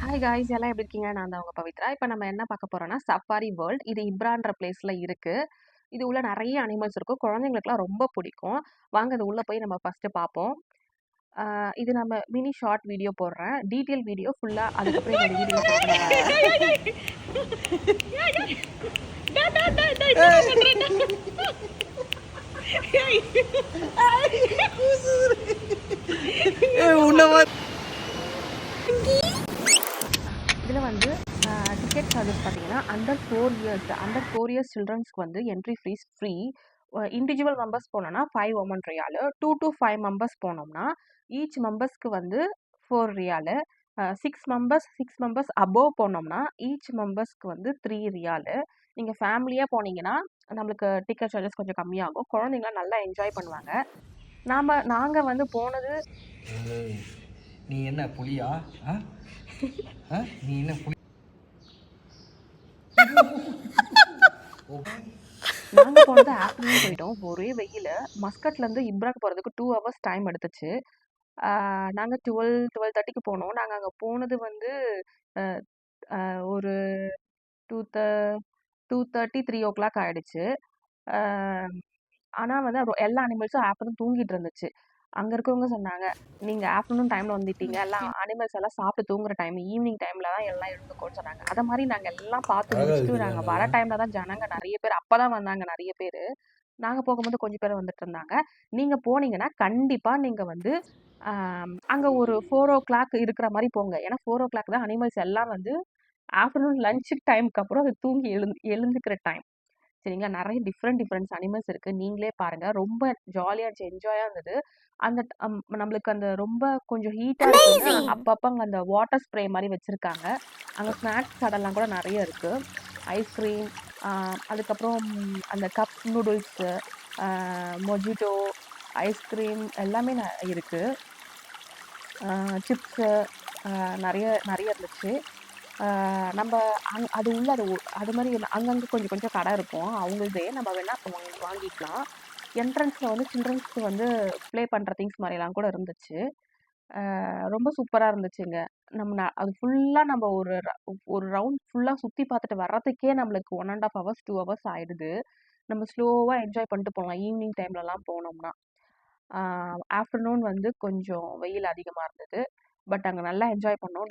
Hi guys எல்லாம் எப்படி இருக்கீங்க? நான் தான் உங்க பவித்ரா. இப்போ நம்ம என்ன பார்க்க போறோம்னா சஃபாரி வேர்ல்ட். இது இப்ரான்ற பிளேஸ்ல இருக்கு. இது உள்ள நிறைய அனிமல்ஸ் இருக்கும். குழந்தைங்களுக்குலாம் ரொம்ப பிடிக்கும். வாங்க அது உள்ள போய் நம்ம ஃபர்ஸ்ட் பார்ப்போம். இது நம்ம மினி ஷார்ட் வீடியோ போடுறேன். டீட்டெயில் வீடியோ ஃபுல்லா அதுக்கப்புறம் என்னோட வீடியோல இதில் வந்து டிக்கெட் சார்ஜஸ் பார்த்தீங்கன்னா அண்டர் 4 இயர்ஸ் சில்ட்ரன்ஸ்க்கு வந்து entry fees free. Individual members போனோம்னா 5 ஒமன் ரியாலு. 2 to 5 மெம்பர்ஸ் போனோம்னா ஈச் மெம்பர்ஸ்க்கு வந்து 4 ரியாலு. 6 மெம்பர்ஸ் அபோவ் போனோம்னா ஈச் மெம்பர்ஸ்க்கு வந்து 3 ரியாலு. நீங்கள் ஃபேமிலியாக போனீங்கன்னா நம்மளுக்கு டிக்கெட் சார்ஜஸ் கொஞ்சம் கம்மியாகும். குழந்தைங்களாம் நல்லா என்ஜாய் பண்ணுவாங்க. நாங்கள் வந்து போனது. நீ என்ன புலியா? நீ என்ன புலி? நாங்கள் போனது ஆஃப்டர்நூன் போயிட்டோம். ஒரே வெயில். மஸ்கட்லேருந்து இப்ராக்கு போகிறதுக்கு 2 hours டைம் எடுத்துச்சு. நாங்கள் 12:30க்கு போனோம். நாங்கள் அங்கே போனது வந்து ஒரு 2:30 3 o'clock ஆயிடுச்சு. ஆனால் வந்து எல்லா அனிமல்ஸும் ஆஃப்டர்நூன் தூங்கிட்டு இருந்துச்சு. அங்கே இருக்கிறவங்க சொன்னாங்க, நீங்கள் ஆஃப்டர்நூன் டைமில் வந்துட்டீங்க, எல்லாம் அனிமல்ஸ் எல்லாம் சாப்பிட்டு தூங்குற டைம், ஈவினிங் டைமில் தான் எல்லாம் எழுந்துக்கோன்னு சொன்னாங்க. அதை மாதிரி நாங்கள் எல்லாம் பார்த்து முடிச்சுட்டு நாங்கள் வர டைமில் தான் ஜனங்க நிறைய பேர் அப்போ தான் வந்தாங்க. நிறைய பேர் நாங்கள் போகும்போது கொஞ்சம் பேர் வந்துட்டு இருந்தாங்க. நீங்கள் போனீங்கன்னா கண்டிப்பாக நீங்கள் வந்து அங்கே ஒரு 4 o'clock இருக்கிற மாதிரி போங்க. ஏன்னா 4 o'clock தான் அனிமல்ஸ் எல்லாம் வந்து ஆஃப்டர்நூன் லஞ்ச் டைமுக்கு அப்புறம் அது தூங்கி எழுந்துக்கிற டைம். சரிங்களா? நிறைய டிஃப்ரெண்ட்ஸ் அனிமல்ஸ் இருக்கு. நீங்களே பாருங்க. ரொம்ப ஜாலியா இருந்துச்சு, என்ஜாயா இருந்தது. அந்த நம்மளுக்கு அந்த ரொம்ப கொஞ்சம் ஹீட்டா இருக்குன்னா அப்பப்ப அங்க அந்த வாட்டர் ஸ்ப்ரே மாதிரி வச்சிருக்காங்க. அங்க ஸ்நாக்ஸ் கடைலாம் கூட நிறைய இருக்கு. ஐஸ்கிரீம், அதுக்கப்புறம் அந்த கப் நூடுல்ஸ், மொஜிட்டோ, ஐஸ்கிரீம் எல்லாமே இருக்கு. சிப்ஸு நிறைய நிறைய இருந்துச்சு. நம்ம அது உள்ள அது மாதிரி அங்கங்கே கொஞ்சம் கொஞ்சம் கடை இருக்கும். அவங்களதே நம்ம வேணால் வாங்கிக்கலாம். என்ட்ரன்ஸில் வந்து சில்ட்ரன்ஸ்க்கு வந்து ப்ளே பண்ணுற திங்ஸ் மாதிரிலாம் கூட இருந்துச்சு. ரொம்ப சூப்பராக இருந்துச்சுங்க. அது ஃபுல்லாக நம்ம ஒரு ரவுண்ட் ஃபுல்லாக சுற்றி பார்த்துட்டு வர்றதுக்கே நம்மளுக்கு 1.5 hours 2 hours ஆயிடுது. நம்ம ஸ்லோவாக என்ஜாய் பண்ணிட்டு போகலாம் ஈவினிங் டைம்லலாம் போனோம்னா. ஆஃப்டர்நூன் வந்து கொஞ்சம் வெயில் அதிகமாக இருந்தது. பட் அங்கே நல்லா என்ஜாய் பண்ணோம்.